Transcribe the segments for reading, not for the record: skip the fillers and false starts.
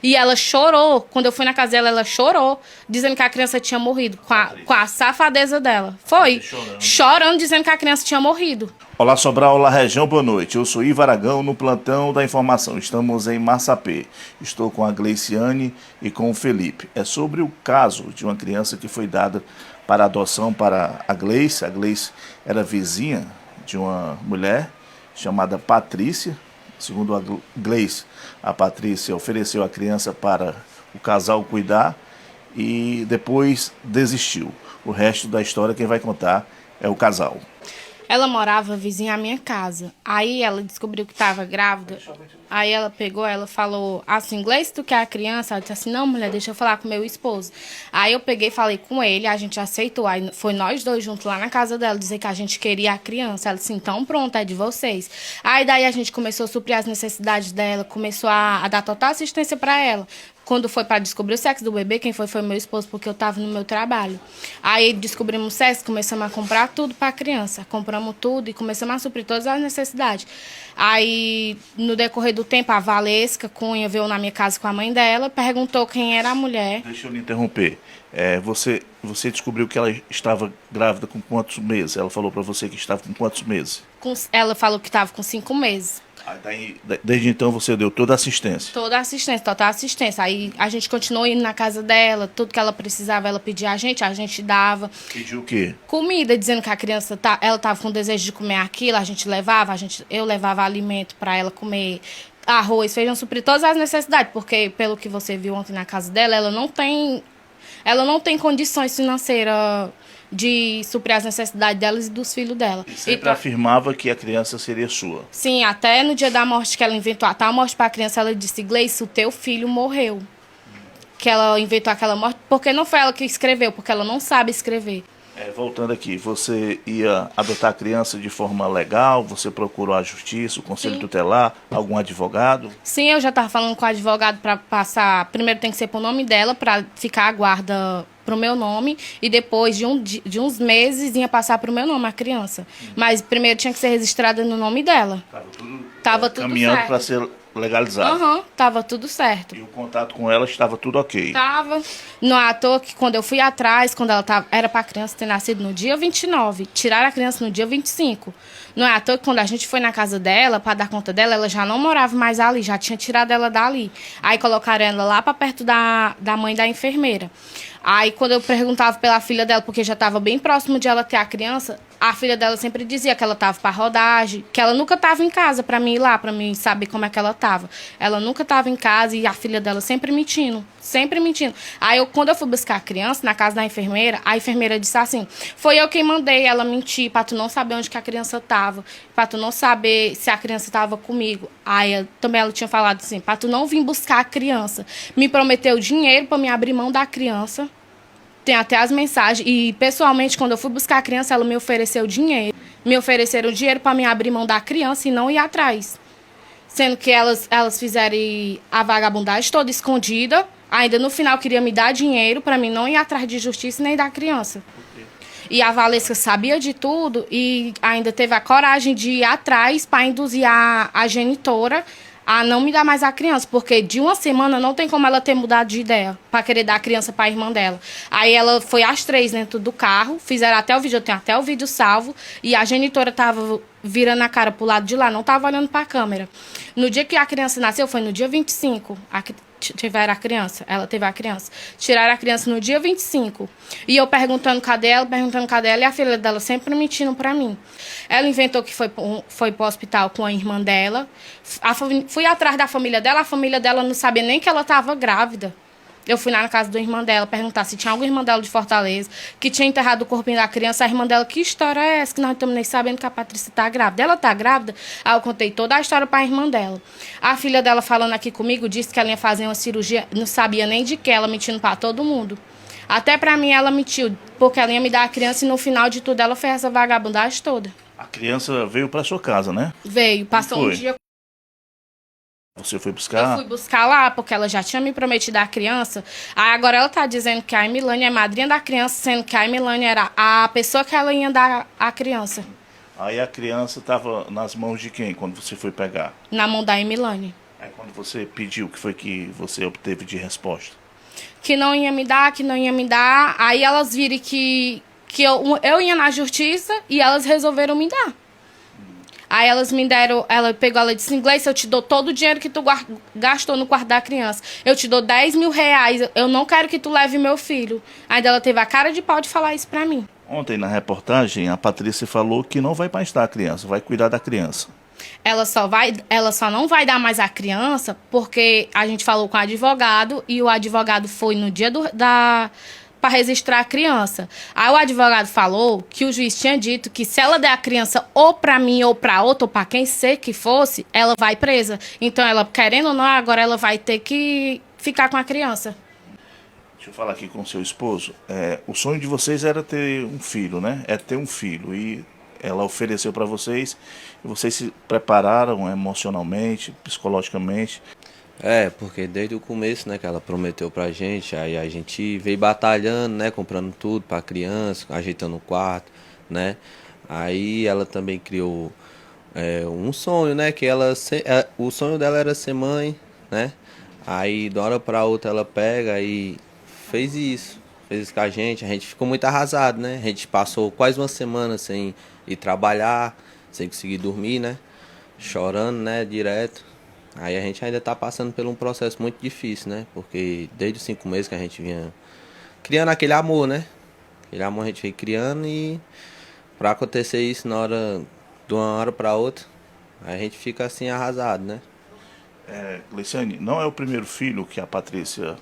E ela chorou, quando eu fui na casa dela, ela chorou, dizendo que a criança tinha morrido, com a safadeza dela. Foi, chorando, dizendo que a criança tinha morrido. Olá Sobral, olá região, boa noite. Eu sou Ivo Aragão, no plantão da informação. Estamos em Massapê. Estou com a Gleiciane e com o Felipe. É sobre o caso de uma criança que foi dada para adoção para a Gleice. A Gleice era vizinha de uma mulher chamada Patrícia. Segundo a Gleice, a Patrícia ofereceu a criança para o casal cuidar e depois desistiu. O resto da história quem vai contar é o casal. Ela morava vizinha à minha casa. Aí ela descobriu que estava grávida. Aí ela pegou, ela falou assim, Gleice, tu quer a criança? Ela disse assim, não, mulher, deixa eu falar com meu esposo. Aí eu peguei e falei com ele, a gente aceitou. Aí foi nós dois juntos lá na casa dela, dizer que a gente queria a criança. Ela disse, então pronto, é de vocês. Aí daí a gente começou a suprir as necessidades dela, começou a dar total assistência para ela. Quando foi para descobrir o sexo do bebê, quem foi meu esposo, porque eu estava no meu trabalho. Aí descobrimos o sexo, começamos a comprar tudo para a criança. Compramos tudo e começamos a suprir todas as necessidades. Aí, no decorrer do tempo, a Valesca Cunha veio na minha casa com a mãe dela, perguntou quem era a mulher. Deixa eu lhe interromper. Você descobriu que ela estava grávida com quantos meses? Ela falou para você que estava com quantos meses? Ela falou que estava com 5 meses. Desde então você deu toda a assistência? Toda a assistência, total assistência. Aí a gente continuou indo na casa dela, tudo que ela precisava, ela pedia a gente dava. Pediu o quê? Comida, dizendo que a criança, ela estava com desejo de comer aquilo, a gente levava, eu levava alimento para ela comer, arroz, feijão, suprir todas as necessidades, porque pelo que você viu ontem na casa dela, ela não tem condições financeiras de suprir as necessidades delas e dos filhos dela. E sempre afirmava que a criança seria sua. Sim, até no dia da morte que ela inventou, até a morte para a criança, ela disse, Gleice, o teu filho morreu. Que ela inventou aquela morte, porque não foi ela que escreveu, porque ela não sabe escrever. Voltando aqui, você ia adotar a criança de forma legal? Você procurou a justiça, o conselho tutelar, algum advogado? Sim, eu já estava falando com o advogado para passar. Primeiro tem que ser pro nome dela, para ficar a guarda pro meu nome, e depois de uns meses ia passar pro meu nome a criança. Mas primeiro tinha que ser registrada no nome dela. Tava tudo caminhando certo. Para ser legalizado. Tava tudo certo. E o contato com ela estava tudo ok? Tava. Não é à toa que quando eu fui atrás, quando ela era pra criança ter nascido no dia 29, tiraram a criança no dia 25. Não é à toa que quando a gente foi na casa dela, pra dar conta dela, ela já não morava mais ali, já tinha tirado ela dali. Aí colocaram ela lá pra perto da mãe da enfermeira. Aí, quando eu perguntava pela filha dela, porque já estava bem próximo de ela ter a criança, a filha dela sempre dizia que ela estava para rodagem, que ela nunca estava em casa para mim ir lá, para mim saber como é que ela estava. Ela nunca estava em casa e a filha dela sempre mentindo, sempre mentindo. Aí, quando eu fui buscar a criança na casa da enfermeira, a enfermeira disse assim, foi eu quem mandei ela mentir, para tu não saber onde que a criança estava, para tu não saber se a criança estava comigo. Aí, também ela tinha falado assim, para tu não vir buscar a criança. Me prometeu dinheiro para me abrir mão da criança. Tem até as mensagens. E, pessoalmente, quando eu fui buscar a criança, ela me ofereceu dinheiro. Me ofereceram dinheiro para me abrir mão da criança e não ir atrás. Sendo que elas fizeram a vagabundagem toda escondida. Ainda no final queria me dar dinheiro para mim não ir atrás de justiça nem da criança. E a Valesca sabia de tudo e ainda teve a coragem de ir atrás para induzir a genitora a não me dar mais a criança, porque de uma semana não tem como ela ter mudado de ideia para querer dar a criança para a irmã dela. Aí ela foi às 3 dentro do carro, fizeram até o vídeo, eu tenho até o vídeo salvo, e a genitora tava virando a cara pro lado de lá, não tava olhando para a câmera. No dia que a criança nasceu, foi no dia 25, tiveram a criança, ela teve a criança. Tiraram a criança no dia 25. E eu perguntando cadê ela, e a filha dela sempre mentindo pra mim. Ela inventou que foi pro hospital com a irmã dela. Fui atrás da família dela, a família dela não sabia nem que ela estava grávida. Eu fui lá na casa da irmã dela perguntar se tinha alguma irmã dela de Fortaleza que tinha enterrado o corpinho da criança. A irmã dela, que história é essa? Que nós estamos nem sabendo que a Patrícia está grávida. Ela está grávida? Aí eu contei toda a história para a irmã dela. A filha dela falando aqui comigo disse que ela ia fazer uma cirurgia, não sabia nem de que, ela mentindo para todo mundo. Até para mim ela mentiu, porque ela ia me dar a criança e no final de tudo ela fez essa vagabundagem toda. A criança veio para sua casa, né? Veio, passou um dia. Você foi buscar? Eu fui buscar lá, porque ela já tinha me prometido a criança. Aí agora ela tá dizendo que a Emilane é madrinha da criança, sendo que a Emilane era a pessoa que ela ia dar a criança. Aí a criança estava nas mãos de quem, quando você foi pegar? Na mão da Emilane. Aí quando você pediu, o que foi que você obteve de resposta? Que não ia me dar, que não ia me dar. Aí elas viram que eu ia na justiça e elas resolveram me dar. Aí elas me deram, ela disse, inglês, eu te dou todo o dinheiro que tu gastou no quarto da criança. Eu te dou 10 mil reais, eu não quero que tu leve meu filho. Aí ela teve a cara de pau de falar isso pra mim. Ontem na reportagem, a Patrícia falou que não vai mais dar a criança, vai cuidar da criança. Ela só não vai dar mais a criança porque a gente falou com o advogado e o advogado foi no dia para registrar a criança. Aí o advogado falou que o juiz tinha dito que se ela der a criança ou para mim ou para outro ou para quem ser que fosse, ela vai presa. Então ela, querendo ou não, agora ela vai ter que ficar com a criança. Deixa eu falar aqui com o seu esposo. O sonho de vocês era ter um filho, né? É ter um filho. E ela ofereceu para vocês e vocês se prepararam emocionalmente, psicologicamente. Porque desde o começo, né, que ela prometeu pra gente, aí a gente veio batalhando, né, comprando tudo pra criança, ajeitando o quarto, né. Aí ela também criou um sonho, né, que o sonho dela era ser mãe, né. Aí de uma hora pra outra ela pega e fez isso com a gente ficou muito arrasado, né. A gente passou quase uma semana sem ir trabalhar, sem conseguir dormir, né, chorando, né, direto. Aí a gente ainda tá passando por um processo muito difícil, né? Porque desde os 5 meses que a gente vinha criando aquele amor, né? Aquele amor a gente veio criando e pra acontecer isso de uma hora pra outra, a gente fica assim arrasado, né? Gleiciane, não é o primeiro filho que a Patrícia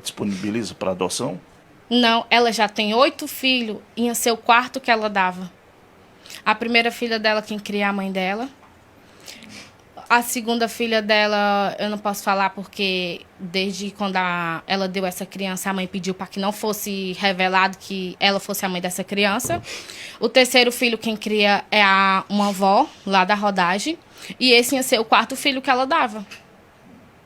disponibiliza para adoção? Não, ela já tem 8 filhos e ia ser o quarto que ela dava. A primeira filha dela, quem cria é a mãe dela. A segunda filha dela, eu não posso falar porque desde quando ela deu essa criança, a mãe pediu para que não fosse revelado que ela fosse a mãe dessa criança. O terceiro filho, quem cria é uma avó lá da rodagem. E esse ia ser o 4º filho que ela dava.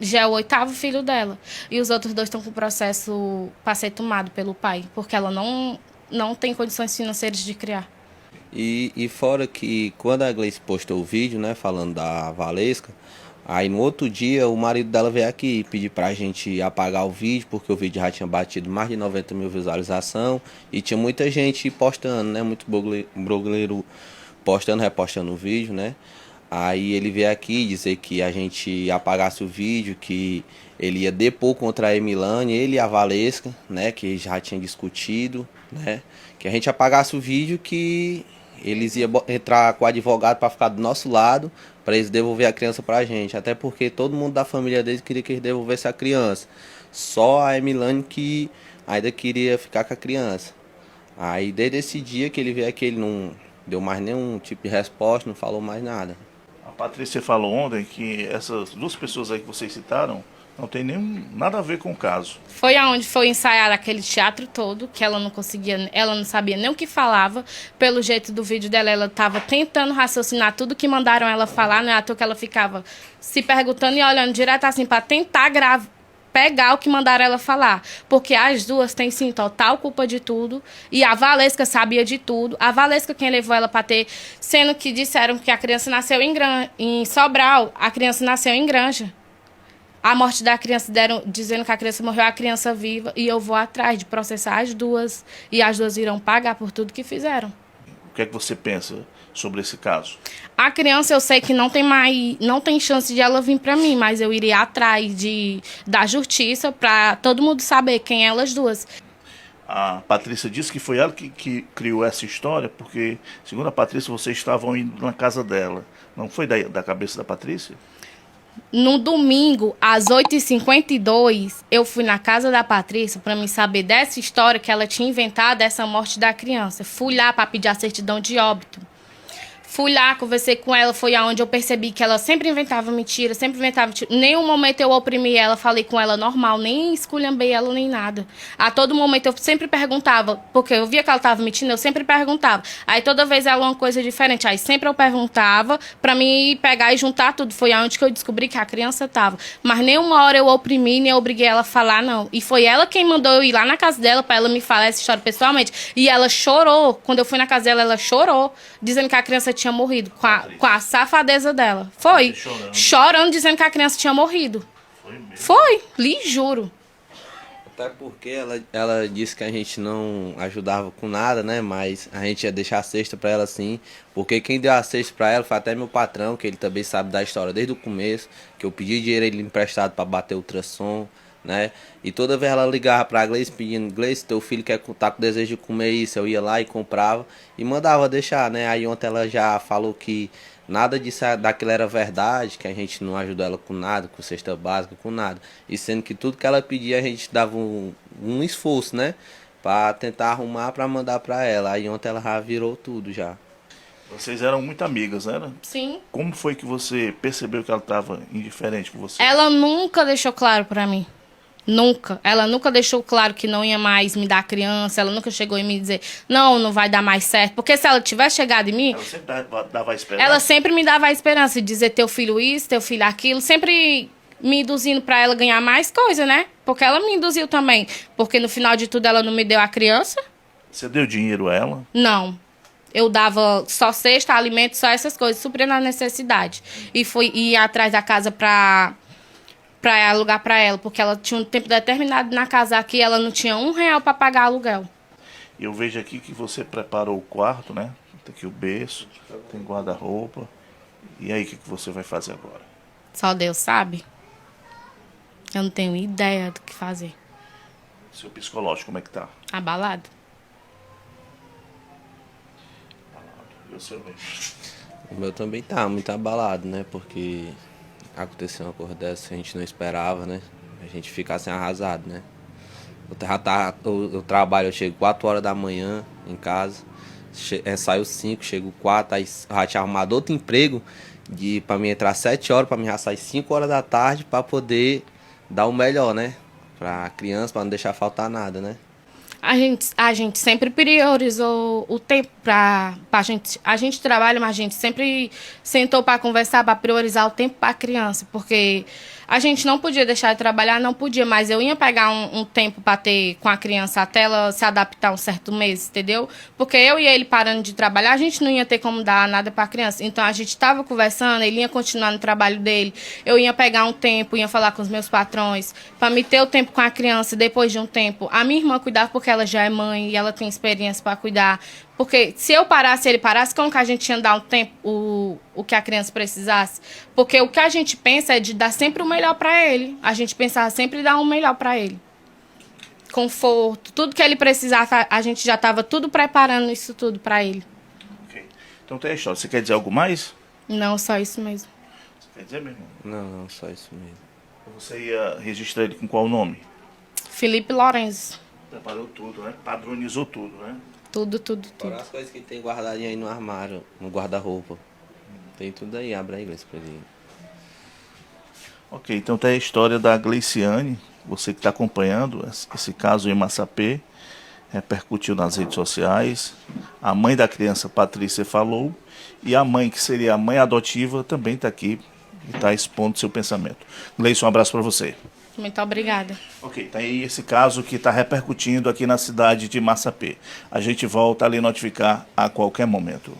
Já é o 8º filho dela. E os outros 2 estão com o processo para ser tomado pelo pai, porque ela não tem condições financeiras de criar. E fora que quando a Gleice postou o vídeo, né, falando da Valesca, aí no outro dia o marido dela veio aqui pedir pra gente apagar o vídeo, porque o vídeo já tinha batido mais de 90 mil visualizações e tinha muita gente postando, né, muito blogueiro postando, repostando o vídeo, né. Aí ele veio aqui dizer que a gente apagasse o vídeo, que ele ia depor contra a Emilane, ele e a Valesca, né, que já tinha discutido, né, que a gente apagasse o vídeo, que eles iam entrar com o advogado para ficar do nosso lado, para eles devolver a criança para a gente. Até porque todo mundo da família deles queria que eles devolvessem a criança. Só a Emilane que ainda queria ficar com a criança. Aí desde esse dia que ele veio aqui, ele não deu mais nenhum tipo de resposta, não falou mais nada. A Patrícia falou ontem que essas 2 pessoas aí que vocês citaram não tem nada a ver com o caso. Foi aonde foi ensaiado aquele teatro todo, que ela não sabia nem o que falava. Pelo jeito do vídeo dela, ela estava tentando raciocinar tudo que mandaram ela falar, não é à toa que ela ficava se perguntando e olhando direto assim para tentar pegar o que mandaram ela falar. Porque as 2 têm, sim, total culpa de tudo. E a Valesca sabia de tudo. A Valesca quem levou ela para ter... Sendo que disseram que a criança nasceu em Sobral. A criança nasceu em Granja. A morte da criança dizendo que a criança morreu, a criança viva. E eu vou atrás de processar as 2. E as 2 irão pagar por tudo que fizeram. O que é que você pensa sobre esse caso? A criança, eu sei que não tem chance de ela vir para mim, mas eu iria atrás da justiça para todo mundo saber quem é elas 2. A Patrícia disse que foi ela que criou essa história, porque, segundo a Patrícia, vocês estavam indo na casa dela. Não foi da cabeça da Patrícia? No domingo, às 8h52, eu fui na casa da Patrícia para me saber dessa história que ela tinha inventado, dessa morte da criança. Fui lá para pedir a certidão de óbito. Fui lá, conversei com ela, foi aonde eu percebi que ela sempre inventava mentira, sempre inventava mentira. Nenhum momento eu oprimi ela, falei com ela normal, nem esculhambei ela, nem nada. A todo momento eu sempre perguntava, porque eu via que ela estava mentindo, eu sempre perguntava. Aí toda vez ela uma coisa diferente, aí sempre eu perguntava pra mim pegar e juntar tudo. Foi aonde que eu descobri que a criança estava. Mas nenhuma hora eu oprimi, nem obriguei ela a falar, não. E foi ela quem mandou eu ir lá na casa dela pra ela me falar essa história pessoalmente. E ela chorou, quando eu fui na casa dela, ela chorou, dizendo que a criança tinha morrido, com a safadeza dela. Foi. Chorando, dizendo que a criança tinha morrido. Foi mesmo. Foi, lhe juro. Até porque ela disse que a gente não ajudava com nada, né? Mas a gente ia deixar a cesta pra ela sim. Porque quem deu a cesta pra ela foi até meu patrão, que ele também sabe da história desde o começo. Que eu pedi dinheiro a ele emprestado pra bater o ultrassom, né? E toda vez ela ligava pra Gleice pedindo: Gleice, teu filho tá com desejo de comer isso. Eu ia lá e comprava e mandava deixar, né? Aí ontem ela já falou que nada disso daquilo era verdade, que a gente não ajudou ela com nada, com cesta básica, com nada. E sendo que tudo que ela pedia a gente dava um esforço, né? Pra tentar arrumar pra mandar pra ela. Aí ontem ela já virou tudo já. Vocês eram muito amigas, né? Sim. Como foi que você percebeu que ela estava indiferente com você? Ela nunca deixou claro pra mim. Nunca. Ela nunca deixou claro que não ia mais me dar a criança. Ela nunca chegou em me dizer, não, não vai dar mais certo. Porque se ela tivesse chegado em mim, Ela sempre dava a esperança? ela sempre me dava a esperança de dizer teu filho isso, teu filho aquilo. Sempre me induzindo pra ela ganhar mais coisa, né? Porque ela me induziu também. Porque no final de tudo ela não me deu a criança. Você deu dinheiro a ela? Não. Eu dava só cesta, alimento, só essas coisas, suprindo a necessidade. E fui ir atrás da casa pra alugar pra ela, porque ela tinha um tempo determinado na casa aqui, ela não tinha R$1 pra pagar aluguel. Eu vejo aqui que você preparou o quarto, né? Tem aqui o berço, tem guarda-roupa. E aí, o que você vai fazer agora? Só Deus sabe. Eu não tenho ideia do que fazer. Seu psicológico, como é que tá? Abalado. E o seu mesmo? O meu também tá muito abalado, né? Porque aconteceu uma coisa dessa, a gente não esperava, né? A gente fica assim arrasado, né? Eu trabalho, eu chego 4 horas da manhã em casa, saio 5, chego 4, aí eu já tinha arrumado outro emprego pra mim entrar 7 horas, pra mim já sair 5 horas da tarde pra poder dar o melhor, né? Pra criança, pra não deixar faltar nada, né? A gente sempre priorizou o tempo pra gente. A gente trabalha, mas a gente sempre sentou para conversar, para priorizar o tempo para a criança. Porque a gente não podia deixar de trabalhar, não podia, mas eu ia pegar um tempo para ter com a criança até ela se adaptar um certo mês, entendeu? Porque eu e ele parando de trabalhar, a gente não ia ter como dar nada para a criança. Então a gente estava conversando, ele ia continuar no trabalho dele, eu ia pegar um tempo, ia falar com os meus patrões, para me ter o tempo com a criança depois de um tempo. A minha irmã cuidar, porque ela já é mãe e ela tem experiência para cuidar. Porque se eu parasse, ele parasse, como que a gente ia dar um tempo, o que a criança precisasse? Porque o que a gente pensa é de dar sempre o melhor para ele. A gente pensava sempre em dar o melhor para ele. Conforto, tudo que ele precisava, a gente já estava tudo preparando isso tudo para ele. Ok. Então tem a história. Você quer dizer algo mais? Não, só isso mesmo. Você quer dizer, meu irmão? Não, só isso mesmo. Você ia registrar ele com qual nome? Felipe Lourenço. Preparou tudo, né? Padronizou tudo, né? Tudo. Fora as coisas que tem guardadinho aí no armário, no guarda-roupa. Tem tudo aí, abre aí, Gleice, pra ele. Ok, então tem a história da Gleiciane, você que está acompanhando esse caso em Massapê, repercutiu nas redes sociais. A mãe da criança, Patrícia, falou, e a mãe, que seria a mãe adotiva, também está aqui e está expondo seu pensamento. Gleice, um abraço para você. Muito obrigada. Ok, tá aí esse caso que está repercutindo aqui na cidade de Massapê. A gente volta a lhe notificar a qualquer momento.